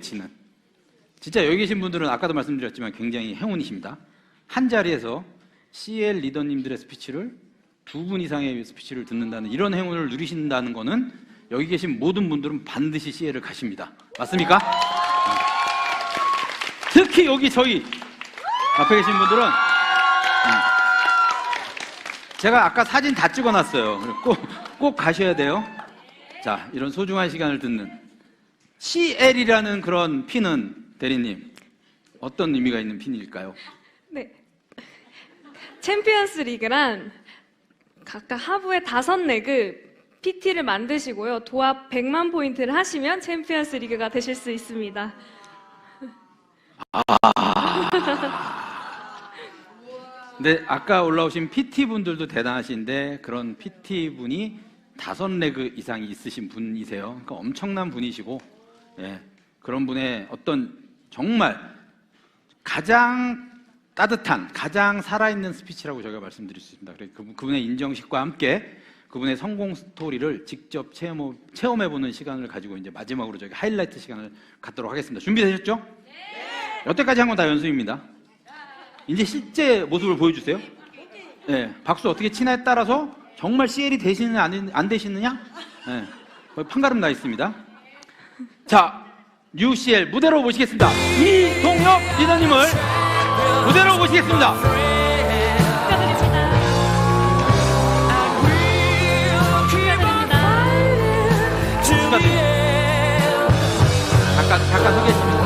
외치는, 진짜 여기 계신 분들은 아까도 말씀드렸지만 굉장히 행운이십니다. 한 자리에서 CL 리더님들의 스피치를 2분 이상의 스피치를 듣는다는 이런 행운을 누리신다는 거는 여기 계신 모든 분들은 반드시 CL을 가십니다. 맞습니까? 특히 여기 저희 앞에 계신 분들은 제가 아까 사진 다 찍어놨어요. 꼭 가셔야 돼요. 자, 이런 소중한 시간을 듣는 CL이라는 그런 핀은 대리님 어떤 의미가 있는 핀일까요? 네, 챔피언스 리그란 각각 하부에 5레그 PT를 만드시고요. 도합 100만 포인트를 하시면 챔피언스 리그가 되실 수 있습니다. 근데 아까 올라오신 PT분들도 대단하신데 그런 PT분이 5레그 이상이 있으신 분이세요. 그러니까 엄청난 분이시고, 예, 그런 분의 어떤 정말 가장 따뜻한, 가장 살아있는 스피치라고 저희가 말씀드릴 수 있습니다. 그래서 그분의 인정식과 함께 그분의 성공 스토리를 직접 체험해보는 시간을 가지고 이제 마지막으로 저희가 하이라이트 시간을 갖도록 하겠습니다. 준비되셨죠? 네! 여태까지 한 건 다 연습입니다. 이제 실제 모습을 보여주세요. 네, 박수 어떻게 치냐에 따라서 정말 CL이 되시느냐 안 되시느냐? 네, 거의 판가름 나 있습니다. 자, 뉴 CL 무대로 모시겠습니다. 이동엽 리더님을 무대로 모시겠습니다. 축하드립니다. 잠깐 서겠습니다.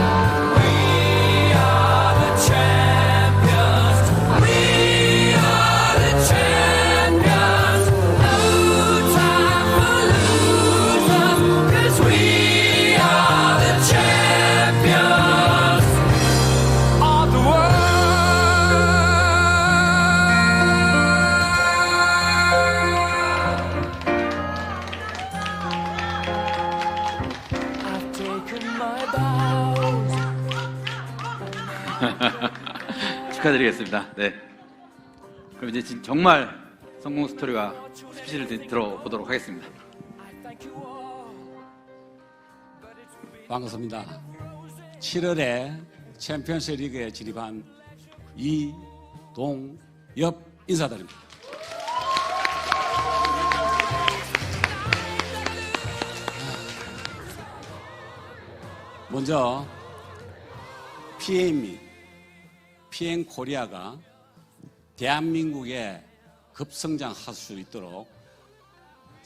축하드리겠습니다. 네. 그럼 이제 정말 성공 스토리와 스피치를 들어보도록 하겠습니다. 반갑습니다. 7월에 챔피언스 리그에 진입한 이동엽 인사드립니다. 먼저 PM 코리아가 대한민국에 급성장할 수 있도록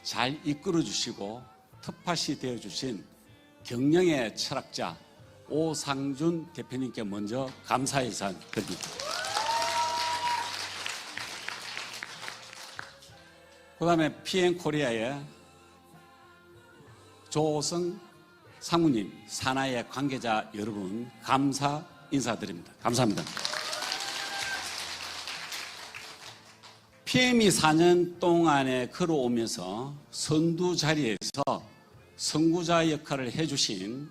잘 이끌어 주시고 텃밭이 되어 주신 경영의 철학자 오상준 대표님께 먼저 감사의 인사 드립니다. 그 다음에 PM 코리아의 조성 상무님, 산하의 관계자 여러분 감사 인사드립니다. 감사합니다. PM이 4년 동안에 걸어오면서 선두 자리에서 선구자 역할을 해주신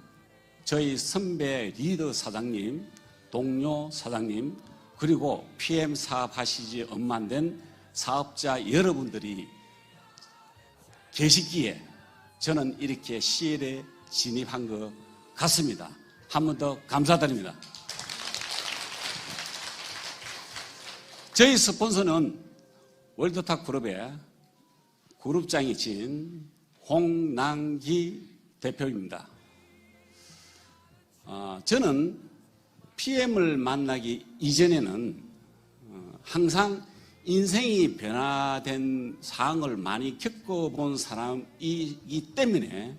저희 선배 리더 사장님, 동료 사장님, 그리고 PM 사업하시지 얼마 된 사업자 여러분들이 계시기에 저는 이렇게 CL에 진입한 것 같습니다. 한 번 더 감사드립니다. 저희 스폰서는 월드탁 그룹의 그룹장이신 홍남기 대표입니다. 저는 PM을 만나기 이전에는 항상 인생이 변화된 상황을 많이 겪어본 사람이기 때문에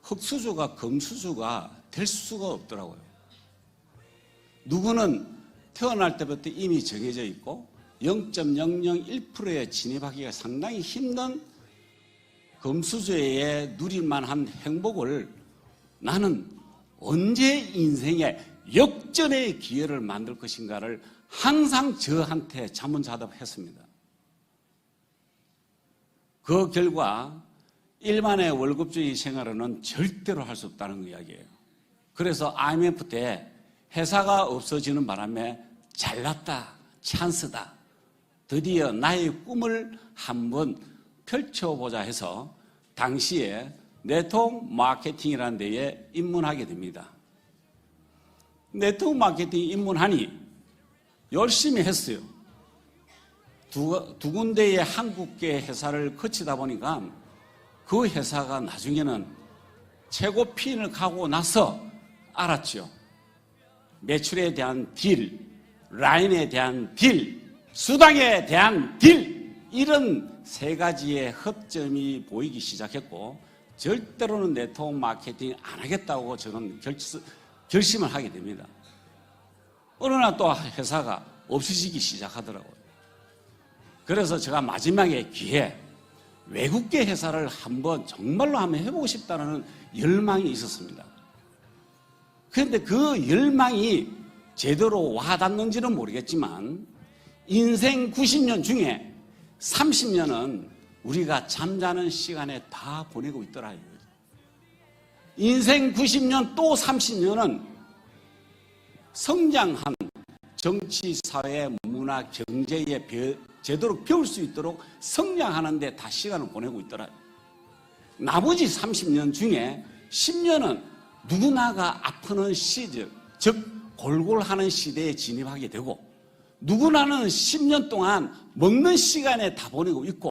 흑수저가 금수저가 될 수가 없더라고요. 누구는 태어날 때부터 이미 정해져 있고 0.001%에 진입하기가 상당히 힘든 금수저에 누릴 만한 행복을 나는 언제 인생에 역전의 기회를 만들 것인가를 항상 저한테 자문자답했습니다. 그 결과 일반의 월급주의 생활은 절대로 할 수 없다는 이야기예요. 그래서 IMF 때 회사가 없어지는 바람에 잘났다, 찬스다, 드디어 나의 꿈을 한번 펼쳐보자 해서 당시에 네트워크 마케팅이라는 데에 입문하게 됩니다. 네트워크 마케팅 입문하니 열심히 했어요. 두 군데의 한국계 회사를 거치다 보니까 그 회사가 나중에는 최고 핀을 가고 나서 알았죠. 매출에 대한 딜, 라인에 대한 딜, 수당에 대한 딜, 이런 세 가지의 허점이 보이기 시작했고 절대로는 네트워크 마케팅 안 하겠다고 저는 결심을 하게 됩니다. 어느 날 또 회사가 없어지기 시작하더라고요. 그래서 제가 마지막에 기회에 외국계 회사를 정말로 한번 해보고 싶다는 열망이 있었습니다. 그런데 그 열망이 제대로 와닿는지는 모르겠지만 인생 90년 중에 30년은 우리가 잠자는 시간에 다 보내고 있더라. 인생 90년 또 30년은 성장한 정치, 사회, 문화, 경제에 제대로 배울 수 있도록 성장하는 데 다 시간을 보내고 있더라. 나머지 30년 중에 10년은 누구나가 아프는 시절, 즉 골골하는 시대에 진입하게 되고 누구나는 10년 동안 먹는 시간에 다 보내고 있고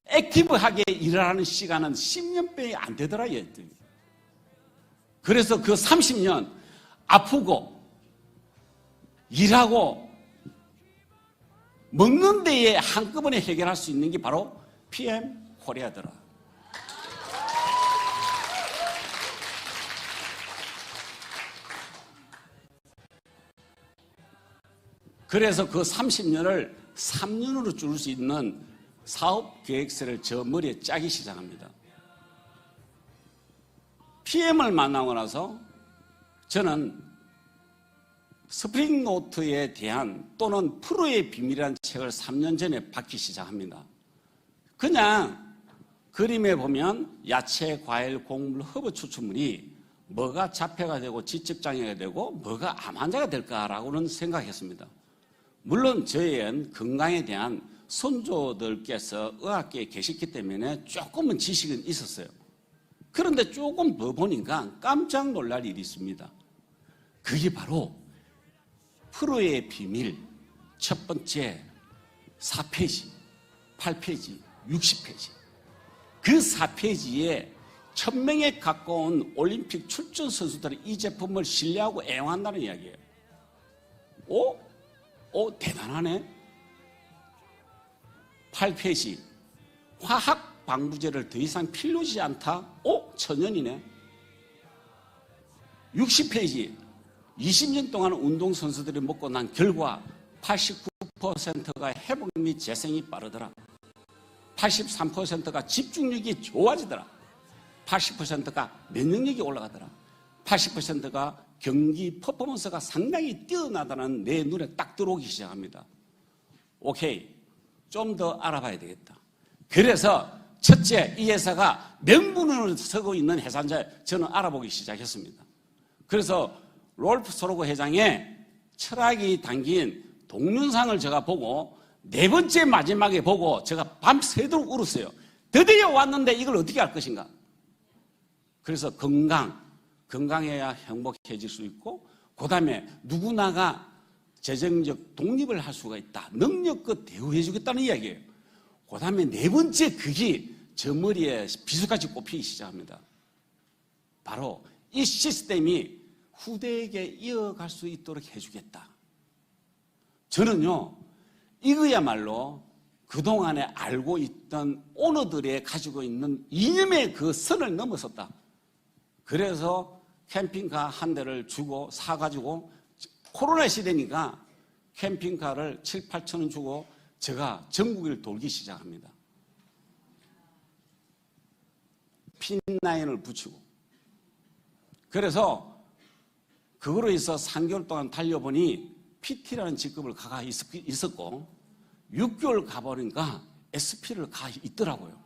액티브하게 일하는 시간은 10년밖에 안 되더라. 그래서 그 30년 아프고 일하고 먹는 데에 한꺼번에 해결할 수 있는 게 바로 PM 코리아더라. 그래서 그 30년을 3년으로 줄일 수 있는 사업 계획서를 저 머리에 짜기 시작합니다. PM을 만나고 나서 저는 스프링노트에 대한 또는 프로의 비밀이라는 책을 3년 전에 받기 시작합니다. 그냥 그림에 보면 야채, 과일, 곡물, 허브 추출물이 뭐가 자폐가 되고 지적장애가 되고 뭐가 암 환자가 될까라고는 생각했습니다. 물론 저희는 건강에 대한 선조들께서 의학계에 계셨기 때문에 조금은 지식은 있었어요. 그런데 조금 더 보니까 깜짝 놀랄 일이 있습니다. 그게 바로 프로의 비밀 첫 번째 4페이지, 8페이지, 60페이지. 그 4페이지에 1000명에 가까운 올림픽 출전 선수들이 이 제품을 신뢰하고 애용한다는 이야기예요. 대단하네. 8페이지. 화학 방부제를 더 이상 필요하지 않다. 천연이네. 60페이지. 20년 동안 운동선수들이 먹고 난 결과 89%가 회복 및 재생이 빠르더라. 83%가 집중력이 좋아지더라. 80%가 면역력이 올라가더라. 80%가 경기 퍼포먼스가 상당히 뛰어나다는 내 눈에 딱 들어오기 시작합니다. 오케이, 좀 더 알아봐야 되겠다. 그래서 첫째, 이 회사가 명분을 쓰고 있는 회사인지 저는 알아보기 시작했습니다. 그래서 롤프 소로그 회장의 철학이 담긴 동영상을 제가 보고 네 번째 마지막에 보고 제가 밤새도록 울었어요. 드디어 왔는데 이걸 어떻게 할 것인가. 그래서 건강해야 행복해질 수 있고 그 다음에 누구나가 재정적 독립을 할 수가 있다. 능력껏 대우해 주겠다는 이야기예요. 그 다음에 네 번째 그게 저 머리에 비수같이 꼽히기 시작합니다. 바로 이 시스템이 후대에게 이어갈 수 있도록 해주겠다. 저는요, 이거야말로 그동안에 알고 있던 오너들의 가지고 있는 이념의 그 선을 넘어섰다. 그래서 캠핑카 한 대를 주고 사가지고 코로나 시대니까 캠핑카를 7, 8천 원 주고 제가 전국을 돌기 시작합니다. 핀라인을 붙이고. 그래서 그거로 해서 3개월 동안 달려보니 PT라는 직급을 가가 있었고 6개월 가보니까 SP를 가 있더라고요.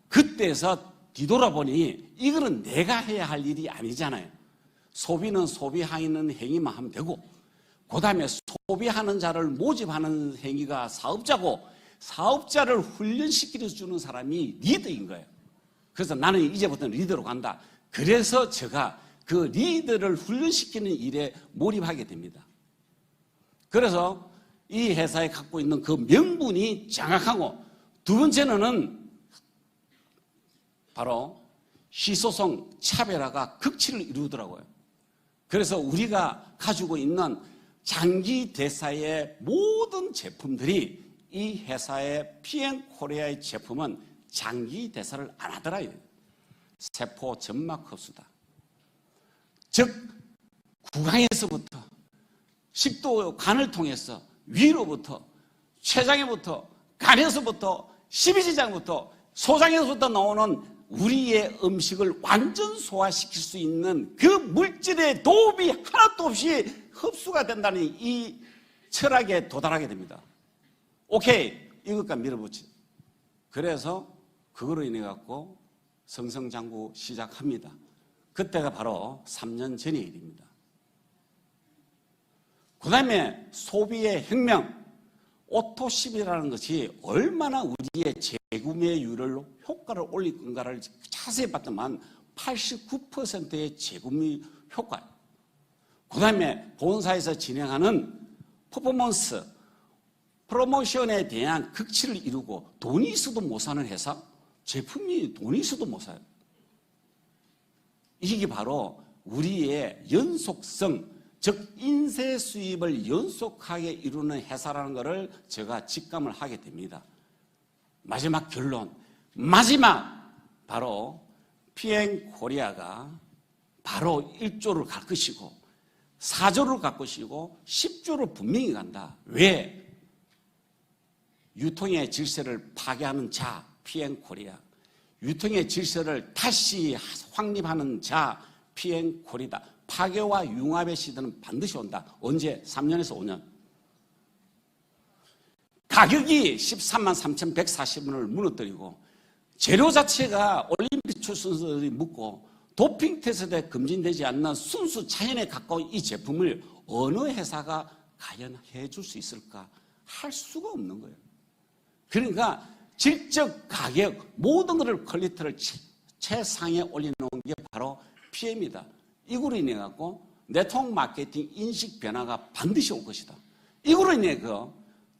그때서 뒤돌아보니 이거는 내가 해야 할 일이 아니잖아요. 소비는 소비하는 행위만 하면 되고 그 다음에 소비하는 자를 모집하는 행위가 사업자고 사업자를 훈련시켜주는 사람이 리더인 거예요. 그래서 나는 이제부터는 리더로 간다. 그래서 제가 그 리더를 훈련시키는 일에 몰입하게 됩니다. 그래서 이 회사에 갖고 있는 그 명분이 정확하고, 두 번째는 바로 희소성, 차별화가 극치를 이루더라고요. 그래서 우리가 가지고 있는 장기 대사의 모든 제품들이 이 회사의 PM-코리아의 제품은 장기 대사를 안 하더라. 세포 점막 흡수다. 즉 구강에서부터 식도 간을 통해서 위로부터 췌장에부터 간에서부터 십이지장부터 소장에서부터 나오는 우리의 음식을 완전 소화시킬 수 있는 그 물질의 도움이 하나도 없이 흡수가 된다는 이 철학에 도달하게 됩니다. 오케이, 이것과 밀어붙이. 그래서 그거로 인해 갖고 성성장구 시작합니다. 그때가 바로 3년 전의 일입니다. 그 다음에 소비의 혁명, 오토10이라는 것이 얼마나 우리의 재구매율을 효과를 올릴 건가를 자세히 봤더만 89%의 재구매 효과예요. 그 다음에 본사에서 진행하는 퍼포먼스, 프로모션에 대한 극치를 이루고 돈이 있어도 못 사는 회사, 제품이 돈이 있어도 못 사요. 이게 바로 우리의 연속성, 즉 인쇄 수입을 연속하게 이루는 회사라는 것을 제가 직감을 하게 됩니다. 마지막 결론, 마지막 바로 PM-코리아가 바로 1조를 갈 것이고 4조를 갈 것이고 10조를 분명히 간다. 왜? 유통의 질서를 파괴하는 자 PM-코리아, 유통의 질서를 다시 확립하는 자 PM-코리아다. 파괴와 융합의 시대는 반드시 온다. 언제? 3년에서 5년. 가격이 13만 3,140원을 무너뜨리고 재료 자체가 올림픽 출전설이 묻고 도핑 테스트에 금진되지 않는 순수 자연에 가까운 이 제품을 어느 회사가 과연 해줄 수 있을까? 할 수가 없는 거예요. 그러니까 질적 가격, 모든 것을 퀄리티를 최상에 올려놓은 게 바로 PM이다. 이거로 인해 갖고 네트워크 마케팅 인식 변화가 반드시 올 것이다. 이거로 인해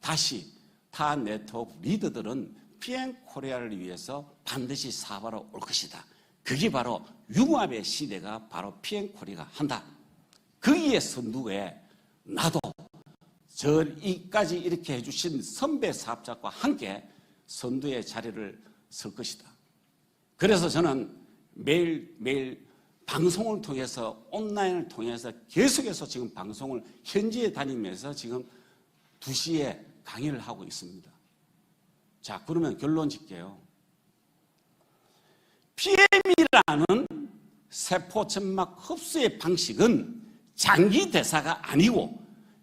다시 타 네트워크 리더들은 PM-코리아를 위해서 반드시 사업하러 올 것이다. 그게 바로 융합의 시대가 바로 PM-코리아가 한다. 거기에 선두에 나도 이까지 이렇게 해주신 선배 사업자과 함께 선두의 자리를 설 것이다. 그래서 저는 매일매일 방송을 통해서, 온라인을 통해서 계속해서 지금 방송을 현지에 다니면서 지금 2시에 강의를 하고 있습니다. 자, 그러면 결론 짓게요. PM이라는 세포 점막 흡수의 방식은 장기 대사가 아니고,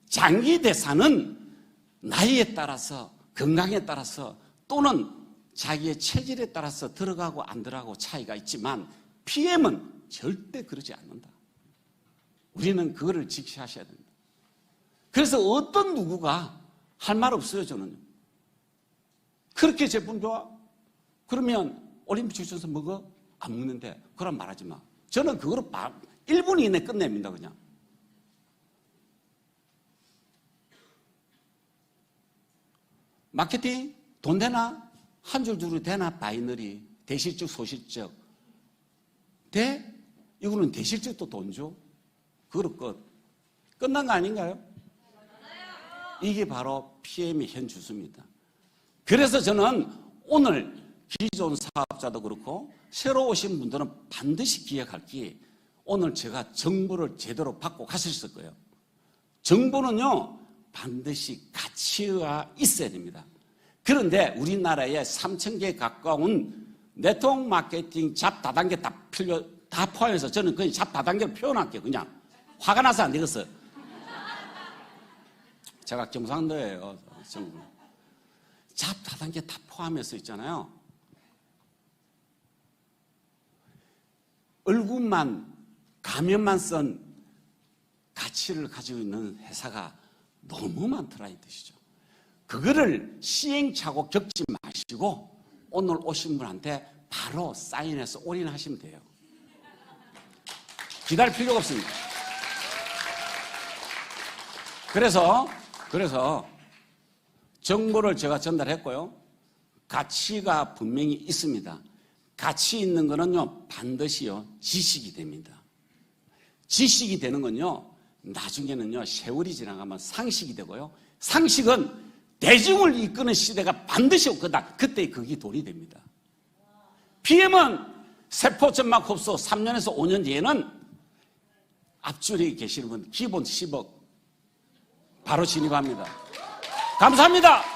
장기 대사는 나이에 따라서, 건강에 따라서, 또는 자기의 체질에 따라서 들어가고 안 들어가고 차이가 있지만 PM은 절대 그러지 않는다. 우리는 그거를 지키셔야 됩니다. 그래서 어떤 누구가 할 말 없어요, 저는. 그렇게 제품 좋아? 그러면 올림픽 출전서 먹어? 안 먹는데, 그럼 말하지 마. 저는 그거로 1분 이내에 끝냅니다, 그냥. 마케팅? 돈 되나? 한 줄 두루 되나? 바이너리. 대실적, 소실적. 돼? 이거는 대실적도 돈 줘? 그거 끝. 끝난 거 아닌가요? 이게 바로 PM의 현 주소입니다. 그래서 저는 오늘 기존 사업자도 그렇고 새로 오신 분들은 반드시 기억할 게, 오늘 제가 정보를 제대로 받고 가셨을 거예요. 정보는요, 반드시 가치가 있어야 됩니다. 그런데 우리나라에 3,000개에 가까운 네트워크 마케팅 잡 다단계 다 포함해서 저는 그냥 잡 다단계를 표현할게요. 그냥 화가 나서 안 되겠어요. 제가 경상도예요. 잡 다단계 다 포함해서 있잖아요. 얼굴만, 가면만 쓴 가치를 가지고 있는 회사가 너무 많더라 이 뜻이죠. 그거를 시행착오 겪지 마시고 오늘 오신 분한테 바로 사인해서 올인하시면 돼요. 기다릴 필요가 없습니다. 그래서 정보를 제가 전달했고요. 가치가 분명히 있습니다. 가치 있는 거는요, 반드시요, 지식이 됩니다. 지식이 되는 건요, 나중에는요, 세월이 지나가면 상식이 되고요. 상식은 대중을 이끄는 시대가 반드시 올 거다. 그때 그게 돈이 됩니다. PM은 세포 점막 흡수 3년에서 5년 뒤에는 앞줄에 계시는 분 기본 10억 바로 진입합니다. 감사합니다.